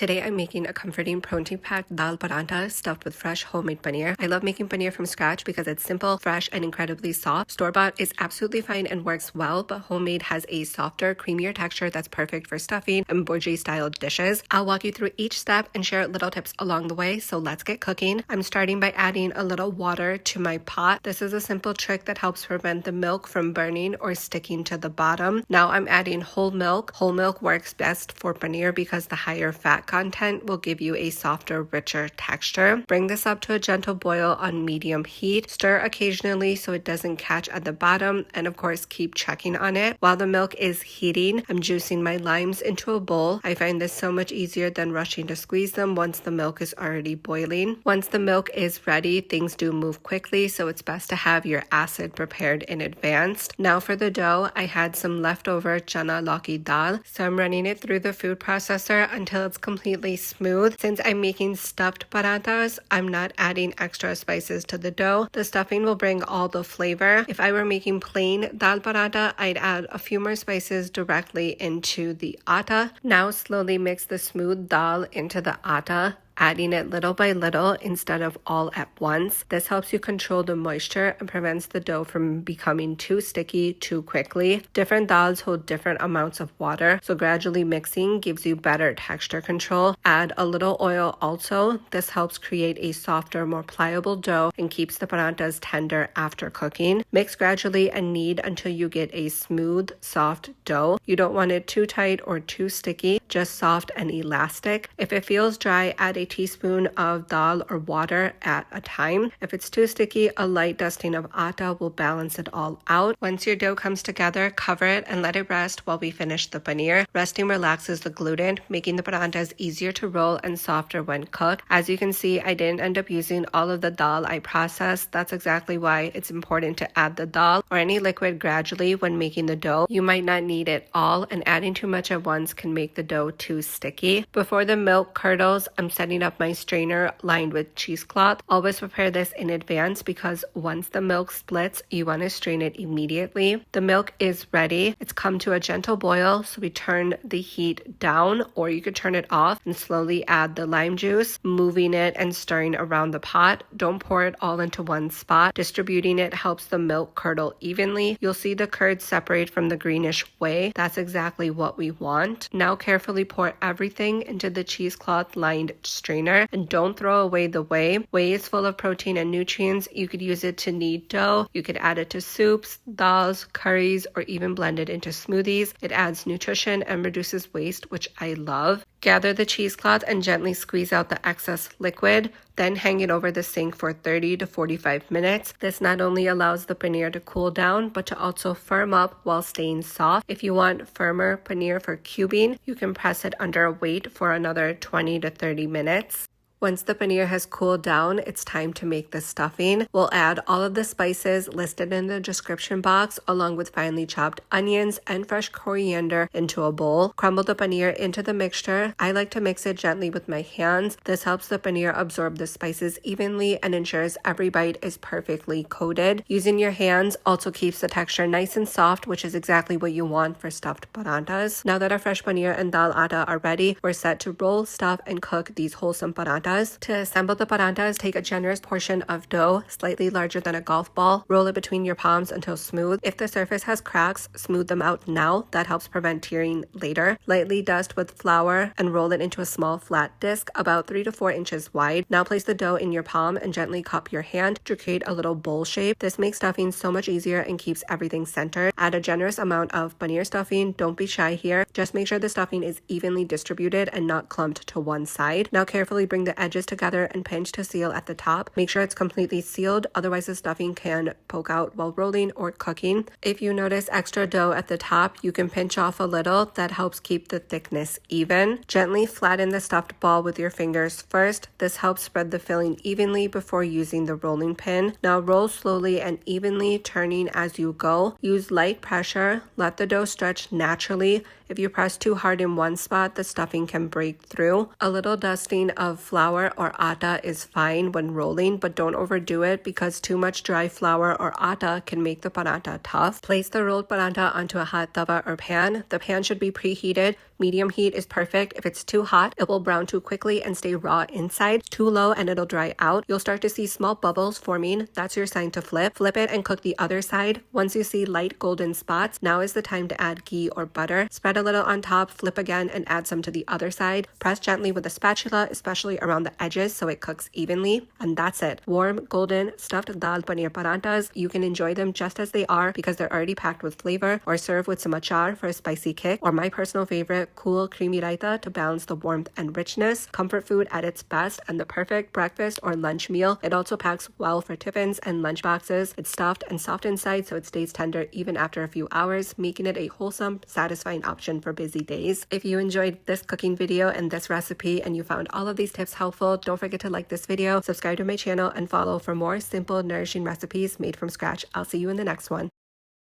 Today I'm making a comforting protein-packed dal paratha stuffed with fresh homemade paneer. I love making paneer from scratch because it's simple, fresh, and incredibly soft. Store-bought is absolutely fine and works well, but homemade has a softer, creamier texture that's perfect for stuffing and bourgie-style dishes. I'll walk you through each step and share little tips along the way, so let's get cooking. I'm starting by adding a little water to my pot. This is a simple trick that helps prevent the milk from burning or sticking to the bottom. Now I'm adding whole milk. Whole milk works best for paneer because the higher fat content will give you a softer, richer texture. Bring this up to a gentle boil on medium heat. Stir occasionally so it doesn't catch at the bottom, and of course keep checking on it. While the milk is heating, I'm juicing my limes into a bowl. I find this so much easier than rushing to squeeze them once the milk is already boiling. Once the milk is ready, things do move quickly, so it's best to have your acid prepared in advance. Now for the dough, I had some leftover chana loki dal, so I'm running it through the food processor until it's completely smooth. Since I'm making stuffed parathas, I'm not adding extra spices to the dough. The stuffing will bring all the flavor. If I were making plain dal paratha, I'd add a few more spices directly into the atta. Now slowly mix the smooth dal into the atta, adding it little by little instead of all at once. This helps you control the moisture and prevents the dough from becoming too sticky too quickly. Different dals hold different amounts of water, so gradually mixing gives you better texture control. Add a little oil also. This helps create a softer, more pliable dough and keeps the parathas tender after cooking. Mix gradually and knead until you get a smooth, soft dough. You don't want it too tight or too sticky, just soft and elastic. If it feels dry, add a teaspoon of dal or water at a time. If it's too sticky, a light dusting of atta will balance it all out. Once your dough comes together, cover it and let it rest while we finish the paneer. Resting relaxes the gluten, making the parathas easier to roll and softer when cooked. As you can see, I didn't end up using all of the dal I processed. That's exactly why it's important to add the dal or any liquid gradually when making the dough. You might not need it all, and adding too much at once can make the dough too sticky. Before the milk curdles, I'm setting up my strainer lined with cheesecloth. Always prepare this in advance because once the milk splits, you want to strain it immediately. The milk is ready. It's come to a gentle boil, so we turn the heat down, or you could turn it off and slowly add the lime juice, moving it and stirring around the pot. Don't pour it all into one spot. Distributing it helps the milk curdle evenly. You'll see the curds separate from the greenish whey. That's exactly what we want. Now carefully pour everything into the cheesecloth lined strainer, and don't throw away the whey. Whey is full of protein and nutrients. You could use it to knead dough. You could add it to soups, dals, curries, or even blend it into smoothies. It adds nutrition and reduces waste, which I love. Gather the cheesecloth and gently squeeze out the excess liquid. Then hang it over the sink for 30 to 45 minutes. This not only allows the paneer to cool down, but to also firm up while staying soft. If you want firmer paneer for cubing, you can press it under a weight for another 20 to 30 minutes. Once the paneer has cooled down, it's time to make the stuffing. We'll add all of the spices listed in the description box, along with finely chopped onions and fresh coriander into a bowl. Crumble the paneer into the mixture. I like to mix it gently with my hands. This helps the paneer absorb the spices evenly and ensures every bite is perfectly coated. Using your hands also keeps the texture nice and soft, which is exactly what you want for stuffed parathas. Now that our fresh paneer and dal atta are ready, we're set to roll, stuff, and cook these wholesome parathas. To assemble the parathas, take a generous portion of dough, slightly larger than a golf ball. Roll it between your palms until smooth. If the surface has cracks, smooth them out now. That helps prevent tearing later. Lightly dust with flour and roll it into a small flat disc about 3 to 4 inches wide. Now place the dough in your palm and gently cup your hand to create a little bowl shape. This makes stuffing so much easier and keeps everything centered. Add a generous amount of paneer stuffing. Don't be shy here. Just make sure the stuffing is evenly distributed and not clumped to one side. Now carefully bring the edges together and pinch to seal at the top. Make sure it's completely sealed, otherwise the stuffing can poke out while rolling or cooking. If you notice extra dough at the top, you can pinch off a little. That helps keep the thickness even. Gently flatten the stuffed ball with your fingers first. This helps spread the filling evenly before using the rolling pin. Now roll slowly and evenly, turning as you go. Use light pressure. Let the dough stretch naturally. If you press too hard in one spot, the stuffing can break through. A little dusting of flour or atta is fine when rolling, but don't overdo it because too much dry flour or atta can make the paratha tough. Place the rolled paratha onto a hot tawa or pan. The pan should be preheated. Medium heat is perfect. If it's too hot, it will brown too quickly and stay raw inside. Too low and it'll dry out. You'll start to see small bubbles forming. That's your sign to flip. Flip it and cook the other side. Once you see light golden spots, now is the time to add ghee or butter. Spread a little on top, flip again, and add some to the other side. Press gently with a spatula, especially around the edges so it cooks evenly. And that's it. Warm, golden, stuffed dal paneer parathas. You can enjoy them just as they are because they're already packed with flavor, or serve with some achar for a spicy kick, or my personal favorite, cool creamy raita to balance the warmth and richness. Comfort food at its best and the perfect breakfast or lunch meal. It also packs well for tiffins and lunch boxes. It's stuffed and soft inside so it stays tender even after a few hours, making it a wholesome, satisfying option for busy days. If you enjoyed this cooking video and this recipe and you found all of these tips helpful, don't forget to like this video, subscribe to my channel, and follow for more simple, nourishing recipes made from scratch. I'll see you in the next one.